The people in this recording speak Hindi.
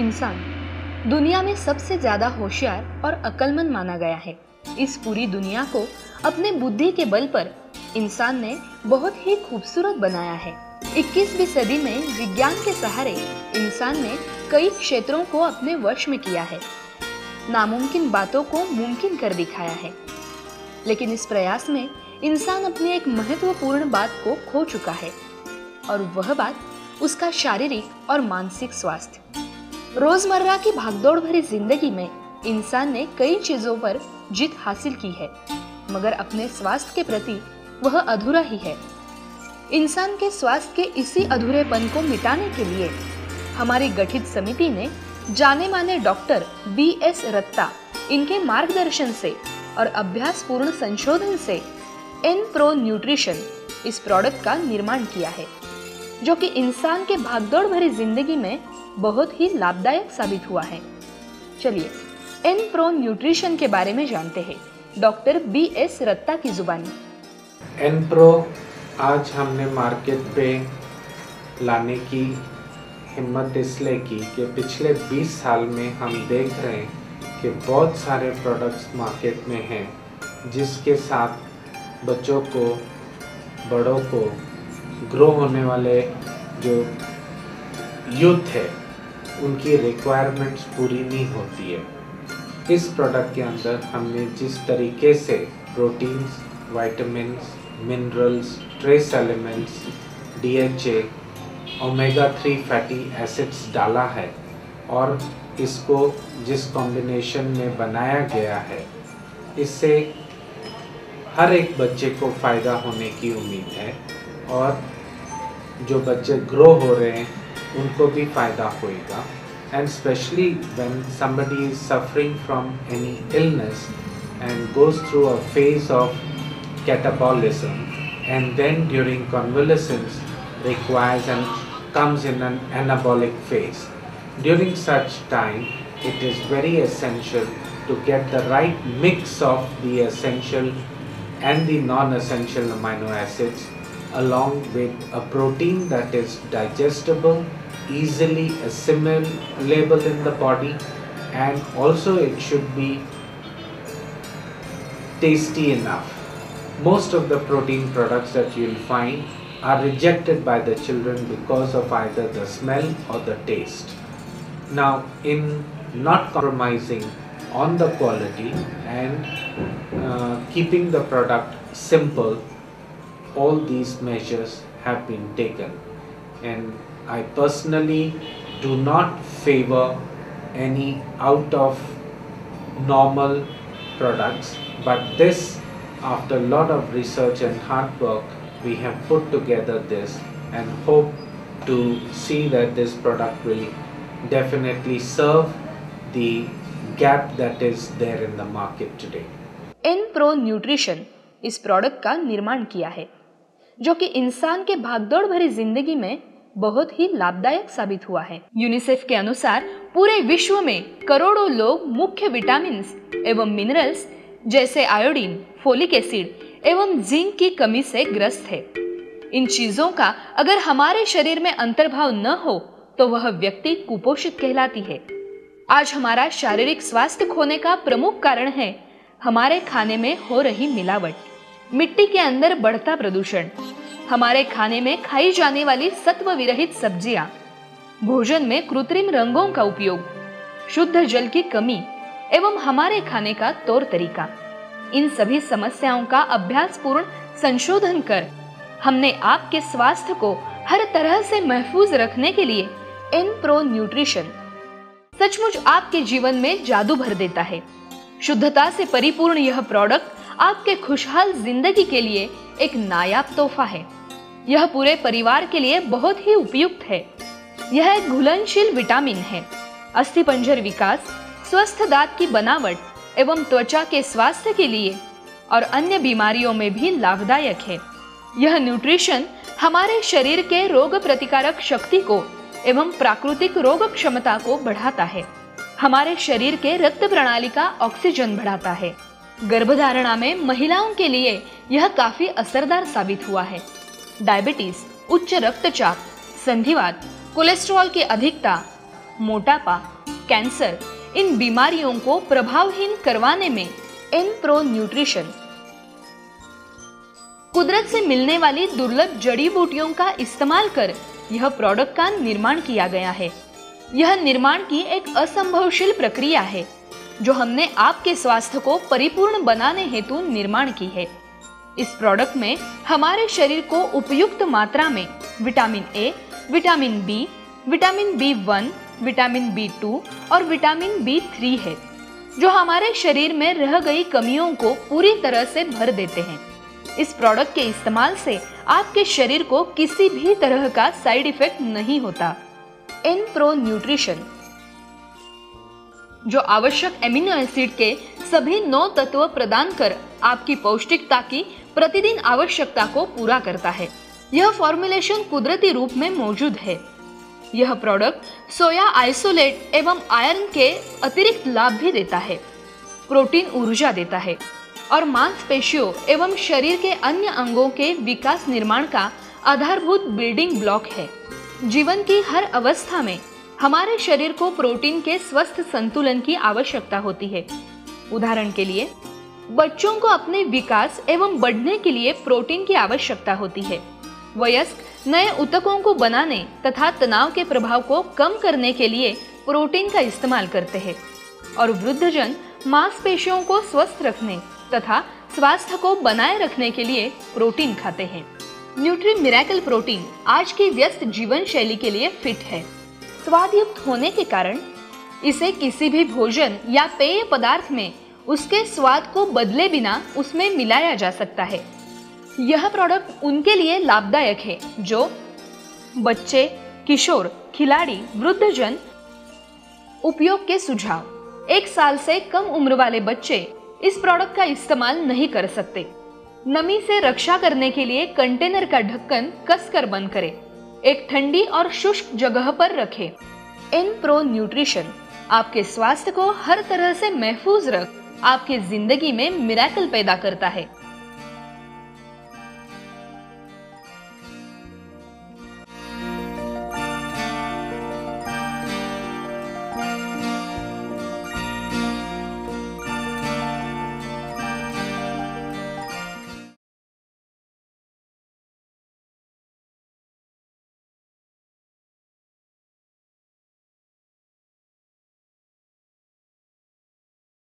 इंसान दुनिया में सबसे ज्यादा होशियार और अक्लमंद माना गया है। इस पूरी दुनिया को अपने बुद्धि के बल पर इंसान ने बहुत ही खूबसूरत बनाया है। 21वीं सदी में विज्ञान के सहारे इंसान ने कई क्षेत्रों को अपने वश में किया है, नामुमकिन बातों को मुमकिन कर दिखाया है। लेकिन इस प्रयास में इंसान अपनी एक महत्वपूर्ण बात को खो चुका है, और वह बात उसका शारीरिक और मानसिक स्वास्थ्य। रोजमर्रा की भागदौड़ भरी जिंदगी में इंसान ने कई चीजों पर जीत हासिल की है, मगर अपने स्वास्थ्य के प्रति वह अधूरा ही है। इंसान के स्वास्थ्य के इसी अधूरेपन को मिटाने के लिए हमारी गठित समिति ने जाने माने डॉक्टर BS रत्ता इनके मार्गदर्शन से और अभ्यासपूर्ण संशोधन से N-Pro न्यूट्रिशन इस प्रोडक्ट का निर्माण किया है, जो कि इंसान के भागदौड़ भरी जिंदगी में बहुत ही लाभदायक साबित हुआ है। चलिए N-Pro न्यूट्रिशन के बारे में जानते हैं डॉक्टर BS रत्ता की जुबानी। N-Pro आज हमने मार्केट पे लाने की हिम्मत इसलिए की कि पिछले 20 साल में हम देख रहे हैं कि बहुत सारे प्रोडक्ट्स मार्केट में हैं जिसके साथ बच्चों को, बड़ों को, ग्रो होने वाले जो यूथ है उनकी रिक्वायरमेंट्स पूरी नहीं होती है। इस प्रोडक्ट के अंदर हमने जिस तरीके से proteins, vitamins, minerals, trace elements, DHA, omega 3 fatty acids डाला है और इसको जिस कॉम्बिनेशन में बनाया गया है, इससे हर एक बच्चे को फ़ायदा होने की उम्मीद है, और जो बच्चे ग्रो हो रहे हैं उनको भी फ़ायदा होएगा। And specially when somebody is suffering from any illness and goes through a phase of catabolism and then during convalescence requires and comes in an anabolic phase. During such time it is very essential to get the right mix of the essential and the non-essential amino acids along with a protein that is digestible, easily assimilable in the body, and also it should be tasty enough. Most of the protein products that you will find are rejected by the children because of either the smell or the taste. Now, in not compromising on the quality and keeping the product simple, all these measures have been taken, and I personally do not favor any out of normal products, but this, after a lot of research and hard work, we have put together this and hope to see that this product will definitely serve the gap that is there in the market today. N-Pro nutrition इस प्रोडक्ट का निर्माण किया है, जो कि इंसान के भागदौड़ भरी जिंदगी में बहुत ही लाभदायक साबित हुआ है। यूनिसेफ के अनुसार पूरे विश्व में करोड़ों लोग मुख्य विटामिन्स एवं मिनरल्स जैसे आयोडीन, फोलिक एसिड एवं जिंक की कमी से ग्रस्त है। इन चीजों का अगर हमारे शरीर में अंतर्भाव न हो तो वह व्यक्ति कुपोषित कहलाती है। आज हमारा शारीरिक स्वास्थ्य खोने का प्रमुख कारण है हमारे खाने में हो रही मिलावट, मिट्टी के अंदर बढ़ता प्रदूषण, हमारे खाने में खाई जाने वाली सत्व विरहित सब्जियां, भोजन में कृत्रिम रंगों का उपयोग, शुद्ध जल की कमी एवं हमारे खाने का तौर तरीका। इन सभी समस्याओं का अभ्यासपूर्ण संशोधन कर हमने आपके स्वास्थ्य को हर तरह से महफूज रखने के लिए N-Pro न्यूट्रिशन सचमुच आपके जीवन में जादू भर देता है। शुद्धता से परिपूर्ण यह प्रोडक्ट आपके खुशहाल जिंदगी के लिए एक नायाब तोहफा है। यह पूरे परिवार के लिए बहुत ही उपयुक्त है। यह एक घुलनशील विटामिन है, अस्थिपंजर विकास, स्वस्थ दांत की बनावट एवं त्वचा के स्वास्थ्य के लिए और अन्य बीमारियों में भी लाभदायक है। यह न्यूट्रिशन हमारे शरीर के रोग प्रतिकारक शक्ति को एवं प्राकृतिक रोग क्षमता को बढ़ाता है, हमारे शरीर के रक्त प्रणाली का ऑक्सीजन बढ़ाता है। गर्भधारणा में महिलाओं के लिए यह काफी असरदार साबित हुआ है। डायबिटीज, उच्च रक्तचाप, संधिवात, कोलेस्ट्रॉल की अधिकता, मोटापा, कैंसर, इन बीमारियों को प्रभावहीन करवाने में एनप्रो न्यूट्रिशन कुदरत से मिलने वाली दुर्लभ जड़ी बूटियों का इस्तेमाल कर यह प्रोडक्ट का निर्माण किया गया है। यह निर्माण की एक असंभवशील प्रक्रिया है जो हमने आपके स्वास्थ्य को परिपूर्ण बनाने हेतु निर्माण की है। इस प्रोडक्ट में हमारे शरीर को उपयुक्त मात्रा में vitamin A, vitamin B, vitamin B1, vitamin B2 और विटामिन B3 है जो हमारे शरीर में रह गई कमियों को पूरी तरह से भर देते हैं। इस प्रोडक्ट के इस्तेमाल से आपके शरीर को किसी भी तरह का साइड इफेक्ट नहीं होता। एनप्रो न्यूट्रिशन जो आवश्यक एमिनो एसिड के सभी 9 तत्व प्रदान कर आपकी पौष्टिकता की प्रतिदिन आवश्यकता को पूरा करता है। यह फॉर्मुलेशन कुदरती रूप में मौजूद है। यह प्रोडक्ट सोया आइसोलेट एवं आयरन के अतिरिक्त लाभ भी देता है, प्रोटीन ऊर्जा देता है और मांसपेशियों एवं शरीर के अन्य अंगों के विकास निर्माण का आधारभूत बिल्डिंग ब्लॉक है। जीवन की हर अवस्था में हमारे शरीर को प्रोटीन के स्वस्थ संतुलन की आवश्यकता होती है। उदाहरण के लिए बच्चों को अपने विकास एवं बढ़ने के लिए प्रोटीन की आवश्यकता होती है। वयस्क नए ऊतकों को बनाने तथा तनाव के प्रभाव को कम करने के लिए प्रोटीन का इस्तेमाल करते हैं और वृद्धजन मांसपेशियों को स्वस्थ रखने तथा स्वास्थ्य को बनाए रखने के लिए प्रोटीन खाते हैं। न्यूट्री मिरेकल प्रोटीन आज की व्यस्त जीवन शैली के लिए फिट है। स्वादयुक्त होने के कारण इसे किसी भी भोजन या पेय पदार्थ में उसके स्वाद को बदले बिना उसमें मिलाया जा सकता है। यह प्रोडक्ट उनके लिए लाभदायक है जो बच्चे, किशोर, खिलाड़ी, वृद्धजन। उपयोग के सुझाव: 1 साल से कम उम्र वाले बच्चे इस प्रोडक्ट का इस्तेमाल नहीं कर सकते। नमी से रक्षा करने के लिए कंटेनर का ढक्कन कसकर बंद करें। एक ठंडी और शुष्क जगह पर रखें। एनप्रो न्यूट्रिशन आपके स्वास्थ्य को हर तरह से महफूज रख आपकी जिंदगी में मिरेकल पैदा करता है।